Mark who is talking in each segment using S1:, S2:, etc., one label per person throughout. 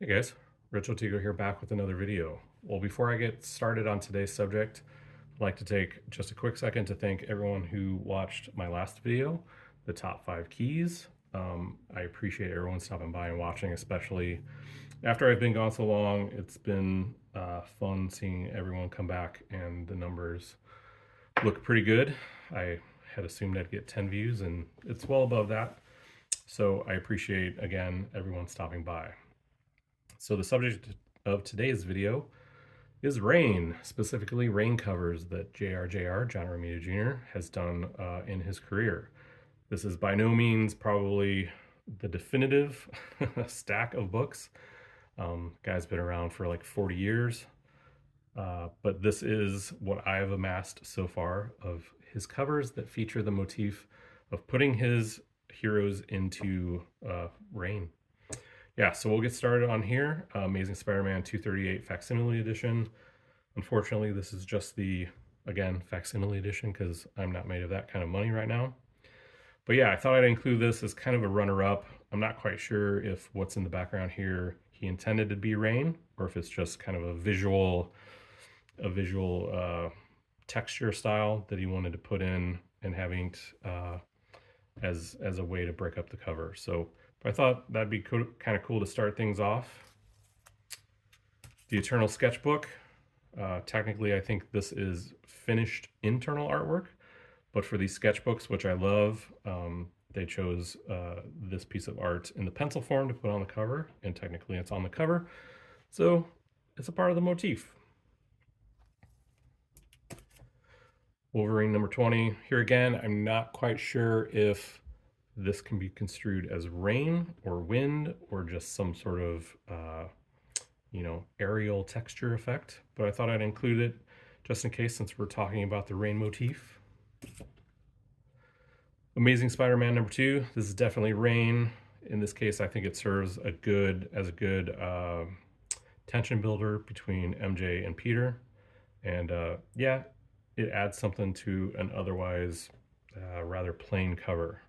S1: Hey guys, Rich Otigo here back with another video. Well, before I get started on today's subject, I'd like to take just a quick second to thank everyone who watched my last video, the top 5 keys. I appreciate everyone stopping by and watching, especially after I've been gone so long. It's been fun seeing everyone come back, and the numbers look pretty good. I had assumed I'd get 10 views, and it's well above that. So I appreciate, again, everyone stopping by. So the subject of today's video is rain, specifically rain covers that JRJR, John Romita Jr., has done in his career. This is by no means probably the definitive stack of books. Guy's been around for like 40 years, but this is what I have amassed so far of his covers that feature the motif of putting his heroes into rain. Yeah, so we'll get started on here. Amazing Spider-Man 238 Facsimile Edition. Unfortunately, this is just the, again, facsimile edition because I'm not made of that kind of money right now. But yeah, I thought I'd include this as kind of a runner-up. I'm not quite sure if what's in the background here he intended to be rain, or if it's just kind of a visual texture style that he wanted to put in and having as a way to break up the cover. So I thought that'd be kind of cool to start things off. The Eternal Sketchbook. Technically, I think this is finished internal artwork, but for these sketchbooks, which I love, they chose this piece of art in the pencil form to put on the cover, and technically it's on the cover, so it's a part of the motif. Wolverine number 20. Here again, I'm not quite sure if this can be construed as rain or wind or just some sort of aerial texture effect, but I thought I'd include it just in case since we're talking about the rain motif. Amazing Spider-Man number 2. This is definitely rain. In this case, I think it serves as a good tension builder between MJ and Peter, and yeah, it adds something to an otherwise rather plain cover.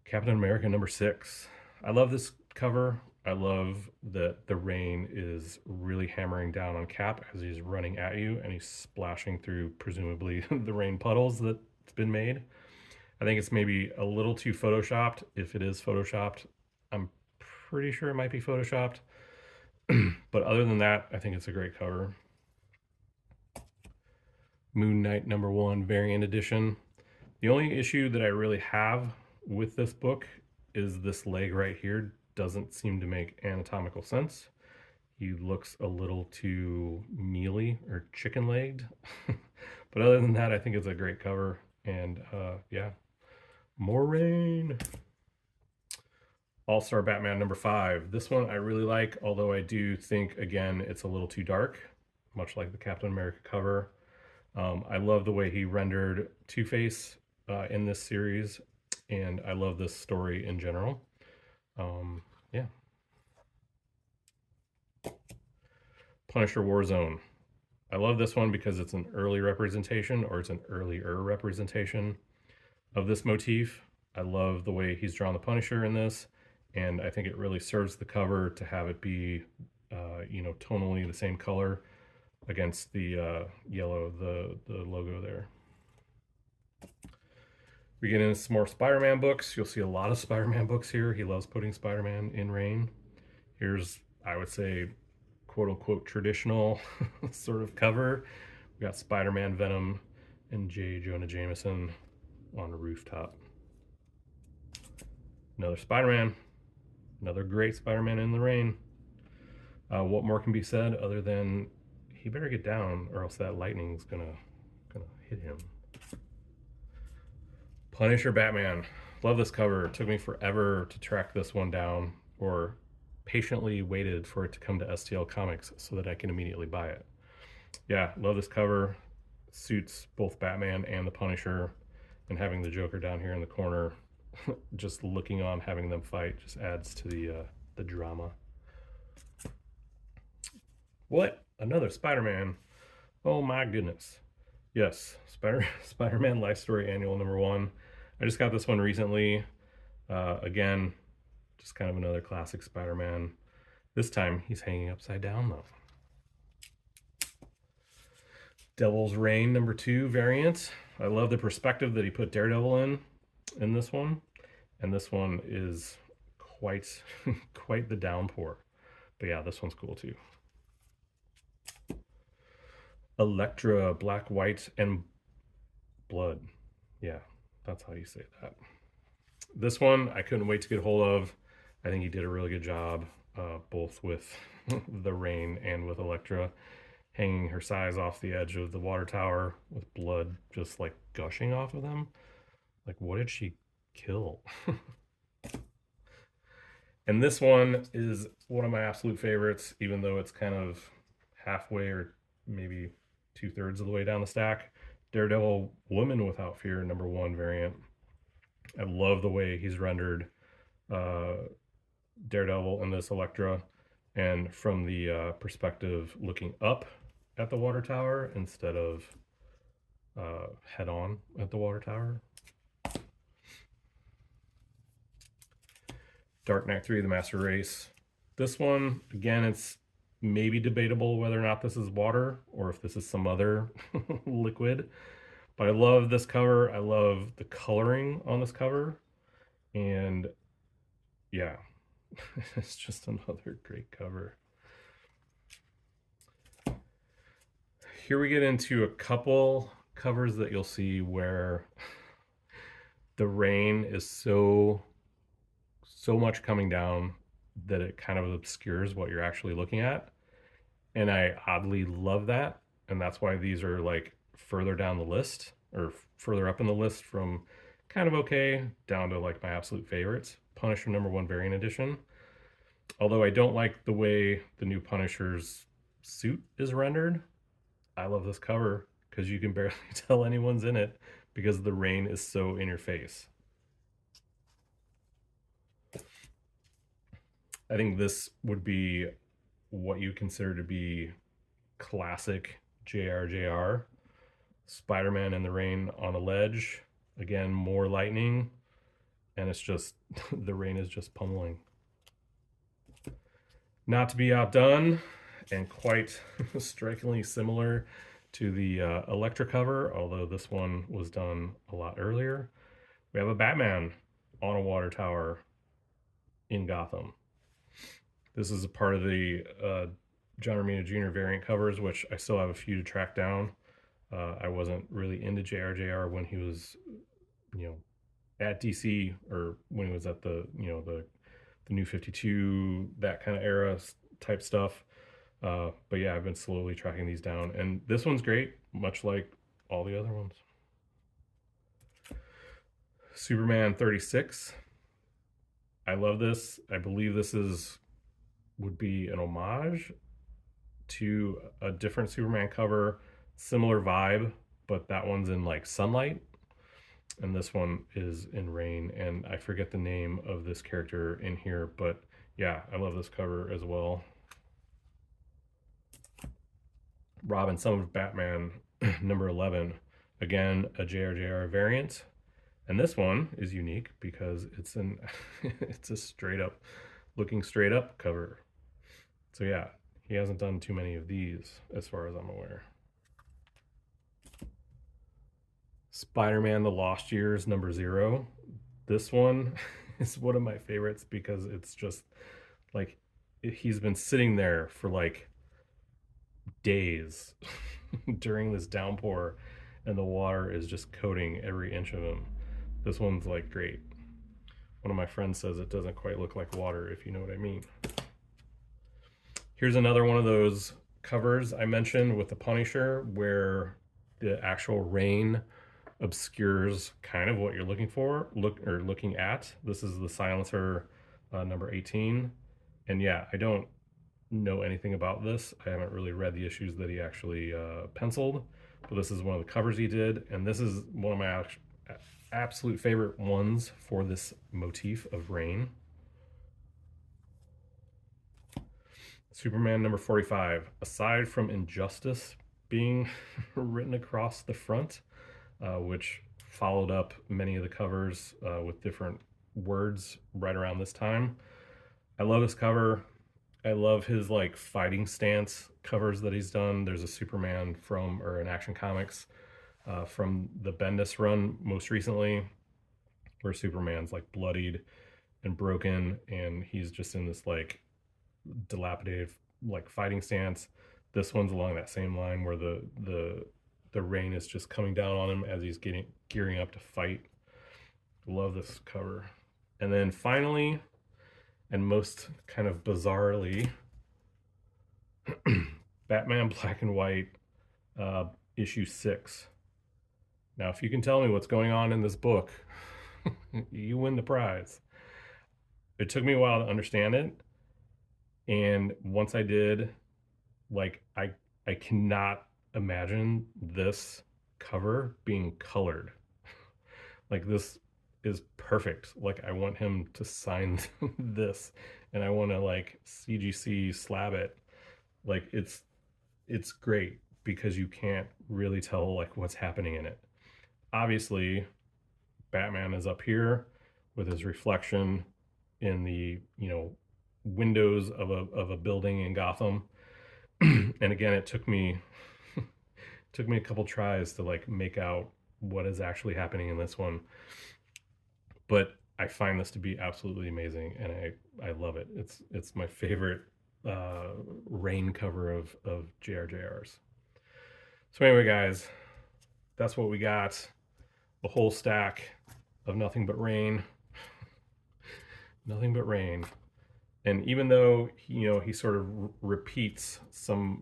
S1: Captain America number 6. I love this cover. I love that the rain is really hammering down on Cap as he's running at you and he's splashing through presumably the rain puddles that's been made. I think it's maybe a little too photoshopped. If it is photoshopped, I'm pretty sure it might be photoshopped. But other than that, I think it's a great cover. Moon Knight number 1 variant edition. The only issue that I really have with this book is this leg right here doesn't seem to make anatomical sense. He looks a little too mealy or chicken-legged. But other than that, I think it's a great cover. And yeah, more rain. All-Star Batman number 5. This one I really like, although I do think, again, it's a little too dark, much like the Captain America cover. I love the way he rendered Two-Face in this series, and I love this story in general. Yeah. Punisher Warzone. I love this one because it's an early representation, or it's an earlier representation of this motif. I love the way he's drawn the Punisher in this, and I think it really serves the cover to have it be, tonally the same color against the yellow, the logo there. We get into some more Spider-Man books. You'll see a lot of Spider-Man books here. He loves putting Spider-Man in rain. Here's, I would say, quote-unquote traditional sort of cover. We got Spider-Man, Venom, and J. Jonah Jameson on a rooftop. Another Spider-Man. Another great Spider-Man in the rain. What more can be said other than he better get down or else that lightning's gonna hit him. Punisher Batman. Love this cover. It took me forever to track this one down, or patiently waited for it to come to STL Comics so that I can immediately buy it. Yeah, love this cover. Suits both Batman and the Punisher, and having the Joker down here in the corner just looking on, having them fight, just adds to the drama. What? Another Spider-Man? Oh my goodness. Yes, Spider-Man Life Story Annual number 1. I just got this one recently. Again, Just kind of another classic Spider-Man. This time he's hanging upside down though. Devil's Reign #2 variant. I love the perspective that he put Daredevil in this one. And this one is quite quite the downpour. But yeah, this one's cool too. Elektra, black, white, and blood. Yeah, that's how you say that. This one I couldn't wait to get a hold of. I think he did a really good job, both with the Rain and with Elektra, hanging her size off the edge of the water tower with blood just like gushing off of them. Like, what did she kill? And this one is one of my absolute favorites, even though it's kind of halfway or maybe 2/3 of the way down the stack. Daredevil Woman Without Fear #1 variant. I love the way he's rendered Daredevil in this Elektra, and from the perspective looking up at the water tower instead of head on at the water tower. Dark Knight 3, The Master Race. This one, again, it's maybe debatable whether or not this is water or if this is some other liquid. But I love this cover. I love the coloring on this cover. And yeah, it's just another great cover. Here we get into a couple covers that you'll see where the rain is so much coming down that it kind of obscures what you're actually looking at. And I oddly love that. And that's why these are like further down the list, or further up in the list from kind of okay down to like my absolute favorites. Punisher #1 variant edition. Although I don't like the way the new Punisher's suit is rendered, I love this cover because you can barely tell anyone's in it because the rain is so in your face. I think this would be what you consider to be classic JRJR. Spider-Man in the rain on a ledge. Again, more lightning. And it's just, the rain is just pummeling. Not to be outdone, and quite strikingly similar to the Elektra cover, although this one was done a lot earlier. We have a Batman on a water tower in Gotham. This is a part of the John Romita Jr. variant covers, which I still have a few to track down. I wasn't really into JRJR when he was, at DC, or when he was at the, the New 52, that kind of era type stuff. But yeah, I've been slowly tracking these down, and this one's great, much like all the other ones. Superman 36. I love this. I believe this would be an homage to a different Superman cover, similar vibe, but that one's in like sunlight, and this one is in rain, and I forget the name of this character in here, but yeah, I love this cover as well. Robin, Son of Batman #11, again a JRJR variant, and this one is unique because it's it's a looking straight up cover. So yeah, he hasn't done too many of these as far as I'm aware. Spider-Man: The Lost Years #0. This one is one of my favorites because it's just like he's been sitting there for like days during this downpour, and the water is just coating every inch of him. This one's like great. One of my friends says it doesn't quite look like water, if you know what I mean. Here's another one of those covers I mentioned with the Punisher where the actual rain obscures kind of what you're looking at. This is the Silencer #18. And yeah, I don't know anything about this. I haven't really read the issues that he actually penciled, but this is one of the covers he did, and this is one of my absolute favorite ones for this motif of rain. Superman #45. Aside from Injustice being written across the front, which followed up many of the covers with different words right around this time. I love this cover. I love his like fighting stance covers that he's done. There's a Superman from, or an Action Comics from the Bendis run most recently, where Superman's like bloodied and broken, and he's just in this like dilapidated like fighting stance. This one's along that same line where the rain is just coming down on him as he's gearing up to fight. Love this cover. And then finally, and most kind of bizarrely, Batman Black and White, issue 6. Now, if you can tell me what's going on in this book, you win the prize. It took me a while to understand it, and once I did, like I cannot imagine this cover being colored. Like, this is perfect. Like, I want him to sign this, and I want to like CGC slab it. Like, it's great because you can't really tell like what's happening in it. Obviously, Batman is up here with his reflection in the, you know, windows of a building in Gotham. And again, it took me a couple tries to like make out what is actually happening in this one. But I find this to be absolutely amazing, and I love it. It's my favorite rain cover of JRJRs. So anyway, guys, that's what we got. The whole stack of Nothing But Rain. Nothing But Rain. And even though he sort of repeats some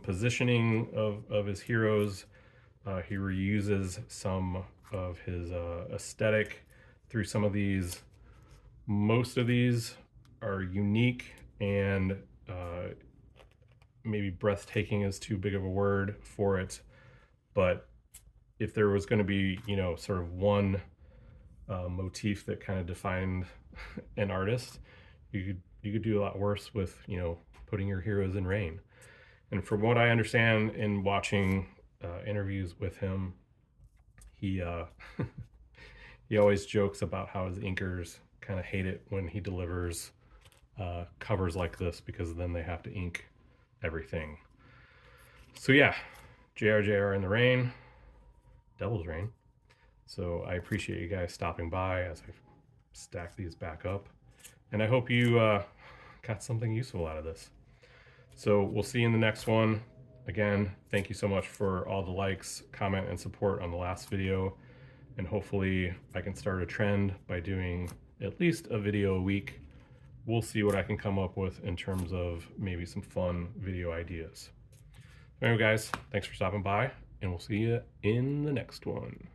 S1: positioning of his heroes, he reuses some of his aesthetic through some of these. Most of these are unique, and maybe breathtaking is too big of a word for it, but if there was going to be, sort of one motif that kind of defined an artist, you could do a lot worse with, putting your heroes in rain. And from what I understand in watching interviews with him, he he always jokes about how his inkers kind of hate it when he delivers covers like this, because then they have to ink everything. So yeah, JRJR in the rain, Devil's Rain. So I appreciate you guys stopping by as I stack these back up, and I hope you got something useful out of this. So we'll see you in the next one. Again, thank you so much for all the likes, comment, and support on the last video, and hopefully I can start a trend by doing at least a video a week. We'll see what I can come up with in terms of maybe some fun video ideas. Anyway, guys, thanks for stopping by, and we'll see you in the next one.